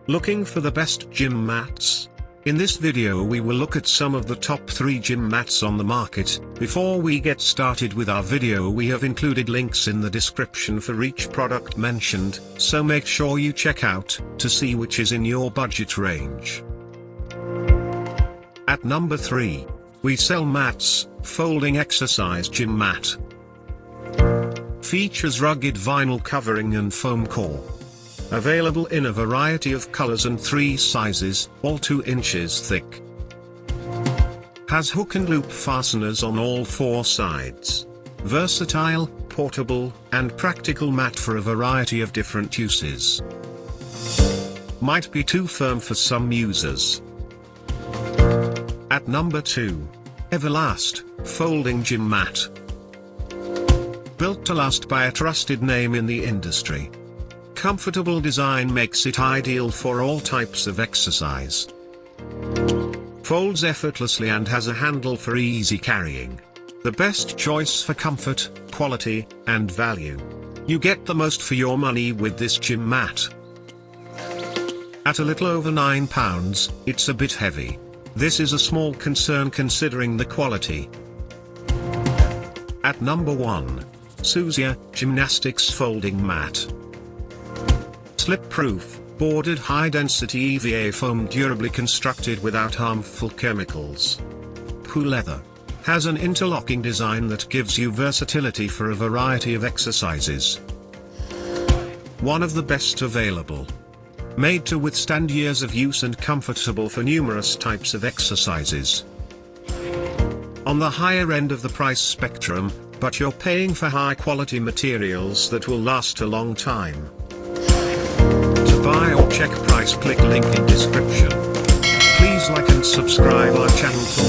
Looking for the best gym mats? In this video we will look at some of the top 3 gym mats on the market. Before we get started with our video, we have included links in the description for each product mentioned, so make sure you check out to see which is in your budget range. At number 3, we sell mats, folding exercise gym mat. Features rugged vinyl covering and foam core. Available in a variety of colors and 3 sizes, all 2 inches thick. Has hook and loop fasteners on all 4 sides. Versatile, portable, and practical mat for a variety of different uses. Might be too firm for some users. At number 2. Everlast, folding gym mat. Built to last by a trusted name in the industry. Comfortable design makes it ideal for all types of exercise. Folds effortlessly and has a handle for easy carrying. The best choice for comfort, quality, and value. You get the most for your money with this gym mat. At a little over £9, it's a bit heavy. This is a small concern considering the quality. At number 1. Soozier, Gymnastics Folding Mat. Slip-proof, boarded high-density EVA foam durably constructed without harmful chemicals. Poo leather. Has an interlocking design that gives you versatility for a variety of exercises. One of the best available. Made to withstand years of use and comfortable for numerous types of exercises. On the higher end of the price spectrum, but you're paying for high-quality materials that will last a long time. To buy or check price, click link in description. Please like and subscribe our channel for